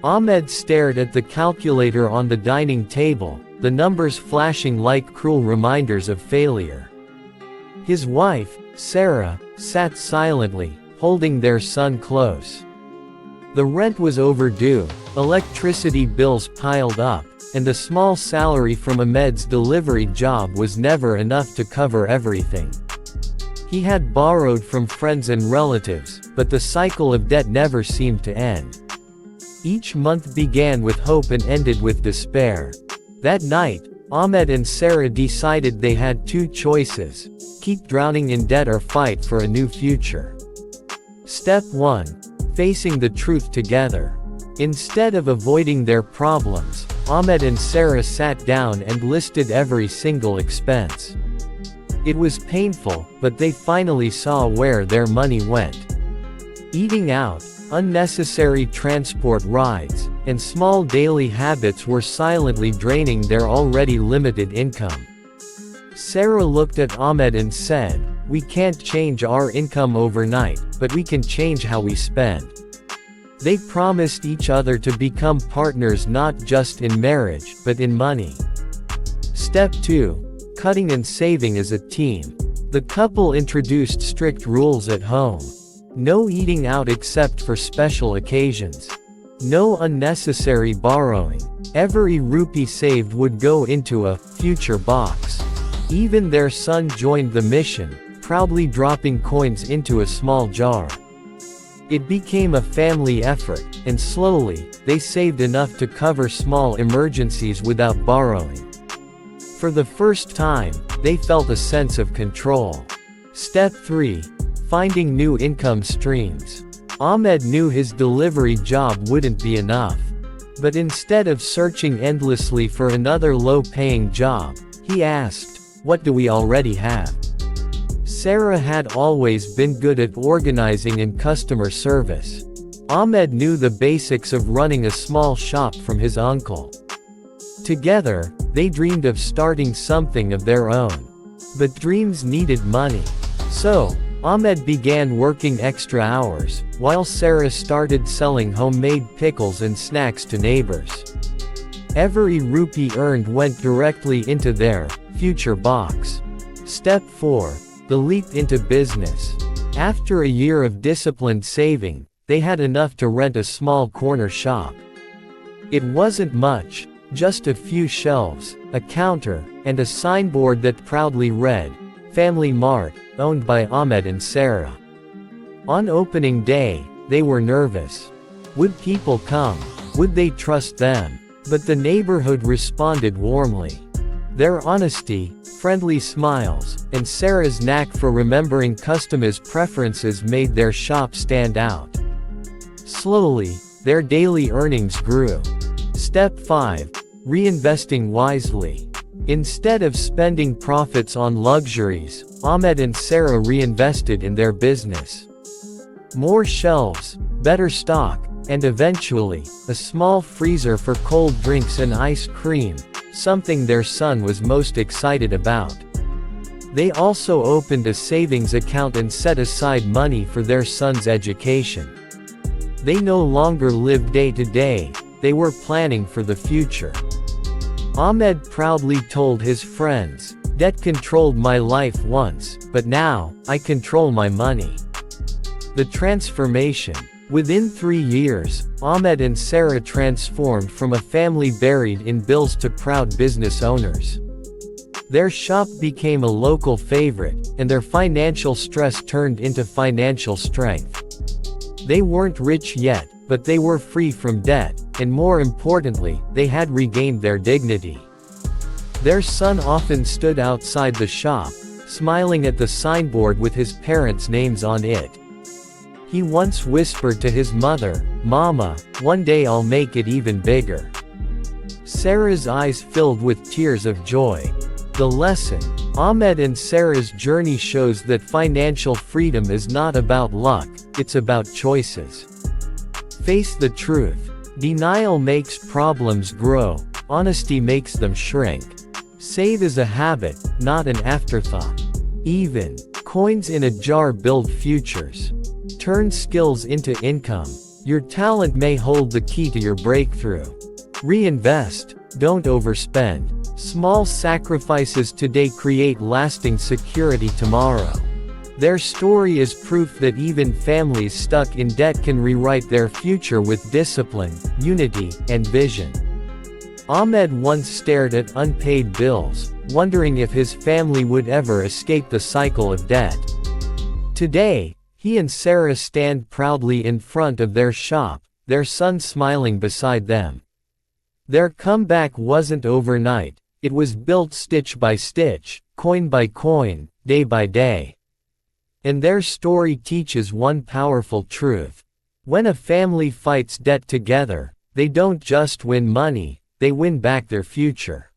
Ahmed stared at the calculator on the dining table, the numbers flashing like cruel reminders of failure. His wife, Sarah, sat silently, holding their son close. The rent was overdue, electricity bills piled up, and the small salary from Ahmed's delivery job was never enough to cover everything. He had borrowed from friends and relatives, but the cycle of debt never seemed to end. Each month began with hope and ended with despair. That night, Ahmed and Sara decided they had two choices: keep drowning in debt or fight for a new future. Step 1. Facing the truth together. Instead of avoiding their problems, Ahmed and Sara sat down and listed every single expense. It was painful, but they finally saw where their money went. Eating out, unnecessary transport rides, and small daily habits were silently draining their already limited income. Sara looked at Ahmed and said, "We can't change our income overnight, but we can change how we spend." They promised each other to become partners not just in marriage, but in money. Step 2. Cutting and saving as a team. The couple introduced strict rules at home. No eating out except for special occasions. No unnecessary borrowing. Every rupee saved would go into a future box. Even their son joined the mission, proudly dropping coins into a small jar. It became a family effort, and slowly, they saved enough to cover small emergencies without borrowing. For the first time, they felt a sense of control. Step 3. Finding new income streams. Ahmed knew his delivery job wouldn't be enough. But instead of searching endlessly for another low-paying job, he asked, "What do we already have?" Sara had always been good at organizing and customer service. Ahmed knew the basics of running a small shop from his uncle. Together, they dreamed of starting something of their own. But dreams needed money. So, Ahmed began working extra hours, while Sara started selling homemade pickles and snacks to neighbors. Every rupee earned went directly into their future box. Step 4. The leap into business. After a year of disciplined saving, they had enough to rent a small corner shop. It wasn't much, just a few shelves, a counter, and a signboard that proudly read, "Family Mart, owned by Ahmed and Sara." On opening day, they were nervous. Would people come? Would they trust them? But the neighborhood responded warmly. Their honesty, friendly smiles, and Sarah's knack for remembering customers' preferences made their shop stand out. Slowly, their daily earnings grew. Step 5. Reinvesting wisely. Instead of spending profits on luxuries, Ahmed and Sara reinvested in their business. More shelves, better stock, and eventually, a small freezer for cold drinks and ice cream, something their son was most excited about. They also opened a savings account and set aside money for their son's education. They no longer lived day to day, they were planning for the future. Ahmed proudly told his friends, "Debt controlled my life once, but now, I control my money." The transformation. Within 3 years, Ahmed and Sara transformed from a family buried in bills to proud business owners. Their shop became a local favorite, and their financial stress turned into financial strength. They weren't rich yet, but they were free from debt, and more importantly, they had regained their dignity. Their son often stood outside the shop, smiling at the signboard with his parents' names on it. He once whispered to his mother, "Mama, one day I'll make it even bigger." Sara's eyes filled with tears of joy. The lesson. Ahmed and Sara's journey shows that financial freedom is not about luck, it's about choices. Face the truth. Denial makes problems grow, honesty makes them shrink. Save is a habit, not an afterthought. Even coins in a jar build futures. Turn skills into income. Your talent may hold the key to your breakthrough. Reinvest, don't overspend. Small sacrifices today create lasting security tomorrow. Their story is proof that even families stuck in debt can rewrite their future with discipline, unity, and vision. Ahmed once stared at unpaid bills, wondering if his family would ever escape the cycle of debt. Today, he and Sara stand proudly in front of their shop, their son smiling beside them. Their comeback wasn't overnight, it was built stitch by stitch, coin by coin, day by day. And their story teaches one powerful truth. When a family fights debt together, they don't just win money, they win back their future.